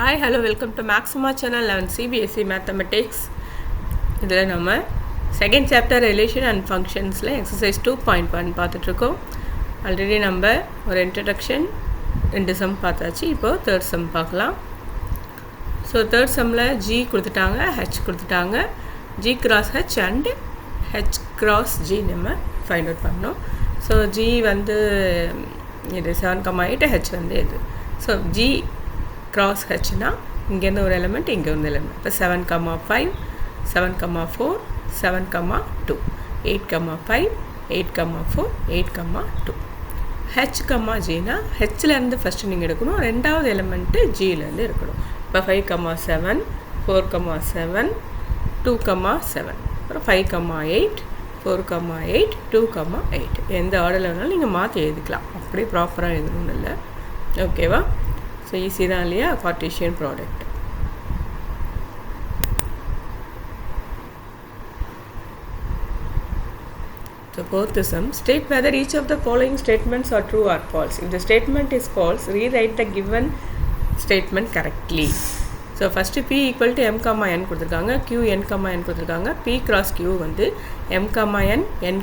Hi, hello, welcome to Maxima channel 11 CBSE Mathematics. இதில் நம்ம second chapter relation and ஃபங்க்ஷன்ஸில் exercise 2.1 பார்த்துட்ருக்கோம். Already நம்ம ஒரு இன்ட்ரடக்ஷன் 2 சம் பார்த்தாச்சு. இப்போது தேர்ட் சம் பார்க்கலாம். ஸோ தேர்ட் சம்மில் ஜி கொடுத்துட்டாங்க, ஹெச் கொடுத்துட்டாங்க. G cross H and H cross G நம்ம ஃபைண்ட் அவுட் பண்ணோம். ஸோ ஜி வந்து இது 7,8, ஹெச் வந்து இது. So G cross h na இங்கேருந்து ஒரு எலிமெண்ட் இங்கே ஒரு எலிமெண்ட். இப்போ 7,5 7,4 7,2 8,5 8,4 8,2 h, gனா ஹெச்லேருந்து ஃபஸ்ட்டு நீங்கள் எடுக்கணும், ரெண்டாவது எலிமெண்ட்டு ஜிலேருந்து எடுக்கணும். இப்போ 5,7 4,7 2,7 அப்புறம் 5,8 4,8 2,8 எந்த ஆர்டரில் வேணாலும் நீங்கள் மாற்றி எழுதிக்கலாம். அப்படியே ப்ராப்பராக எழுதணும்னு இல்லை. ஓகேவா? ஸோ ஈஸி தான் இல்லையா? Cartesian product. So fourth sum, state whether each of the following statements are true or false. If the statement is false, rewrite the given statement correctly. So first p equal to m, n கொடுத்துருக்காங்க, q n, n கொடுத்துருக்காங்க, p cross q வந்து m, n, n,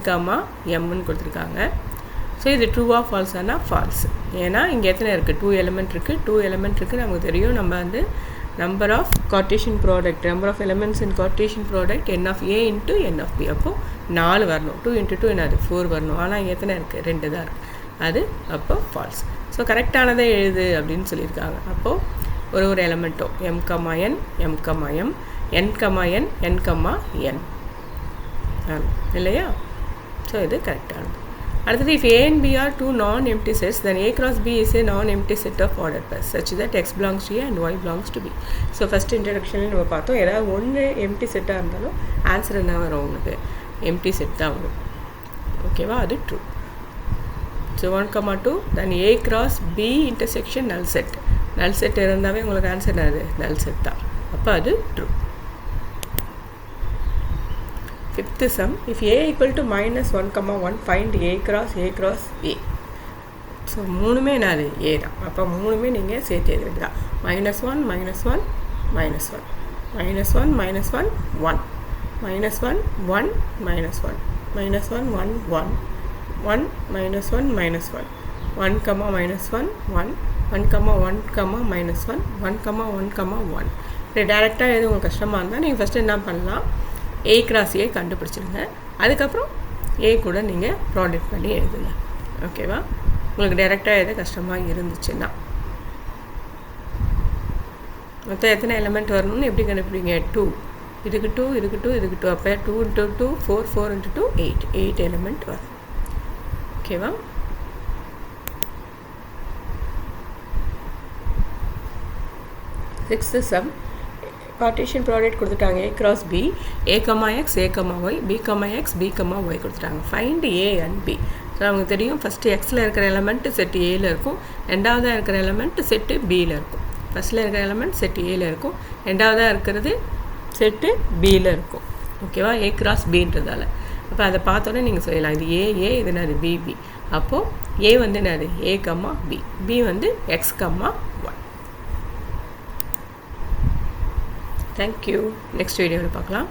mன்னு கொடுத்துருக்காங்க. So இது ட்ரூவா ஃபால்ஸானா falls. ஏன்னா இங்கே எத்தனை இருக்குது? 2 element இருக்குது. 2 எலிமெண்ட் இருக்குது நமக்கு தெரியும். நம்ம வந்து number of Cartesian product, number of elements in Cartesian product n of a into n of b. அப்போது 4 வரணும். 2 into 2 என்னது 4 வரணும். ஆனால் இங்கே எத்தனை இருக்குது? 2 தான் இருக்குது. அது அப்போ ஃபால்ஸ். ஸோ கரெக்டானதை எழுது அப்படின்னு சொல்லியிருக்காங்க. அப்போது ஒரு எலிமெண்ட்டோ m, n m, m n, n n இல்லையா? ஸோ இது கரெக்டானது. அடுத்தது, if a and b are two non-empty sets, then a cross b is a non-empty set of ordered pairs such that x belongs to a and y belongs to b. So first இன்ட்ரடக்ஷனில் நம்ம பார்த்தோம், ஏதாவது ஒன்று empty செட்டாக இருந்தாலும் answer என்ன வரும்? உங்களுக்கு எம்டி செட் தான் வரும். ஓகேவா? அது true. So 1,2 then a cross b intersection null set. நல் செட் இருந்தாவே உங்களுக்கு ஆன்சர் என்னது? நல் செட் தான். அப்போ அது true. Fifth sum, if a equal to minus 1,1, find a cross a. So மூணுமே என்னது? a தான். அப்போ மூணுமே நீங்கள் சேர்த்து எழுதுறீங்களா? -1 -1 -1 -1 -1 -1 1 -1 1 -1 1 -1 1 -1 1 1 1 -1 -1 1, 1 1 1, 1, 1 இது டேரெக்டாக எது உங்களுக்கு கஷ்டமாக இருந்தால் நீங்கள் ஃபஸ்ட்டு என்ன பண்ணலாம்? a cross a கண்டுபிடிச்சிடுங்க. அதுக்கப்புறம் a கூட நீங்கள் ப்ராடக்ட் பண்ணி எழுதுங்க. ஓகேவா? உங்களுக்கு டைரெக்டாக எது கஷ்டமாக இருந்துச்சுன்னா மொத்தம் எத்தனை எலிமெண்ட் வரணும்னு எப்படி கண்டுபிடிங்க? 2 இதுக்கு 2 இதுக்கு 2 இதுக்கு 2 அப்போ 2 into 2 4 4 into 2 8 எலிமெண்ட் வரும். ஓகேவா? சிக்ஸ்த்து சம், கார்ட்டீசியன் ப்ராடக்ட் கொடுத்துட்டாங்க a cross b, a, x a, y b, x b, y கொடுத்துட்டாங்க. Find a and b. So நமக்கு தெரியும், ஃபஸ்ட்டு எக்ஸில் இருக்கிற எலிமெண்ட்டு செட்டு ஏல இருக்கும், ரெண்டாவதாக இருக்கிற எலிமெண்ட் செட்டு பியில் இருக்கும். ஃபஸ்ட்டில் இருக்கிற எலிமெண்ட் செட்டு ஏல இருக்கும், ரெண்டாவதாக இருக்கிறது செட்டு பியில் இருக்கும். ஓகேவா? a cross bன்றதால அப்போ அதை பார்த்தோன்னே நீங்கள் சொல்லலாம், இது ஏ இது என்னது? பிபி. அப்போது a வந்து என்னது? a, b, b வந்து x, y. Thank you. Next video பார்க்கலாம்.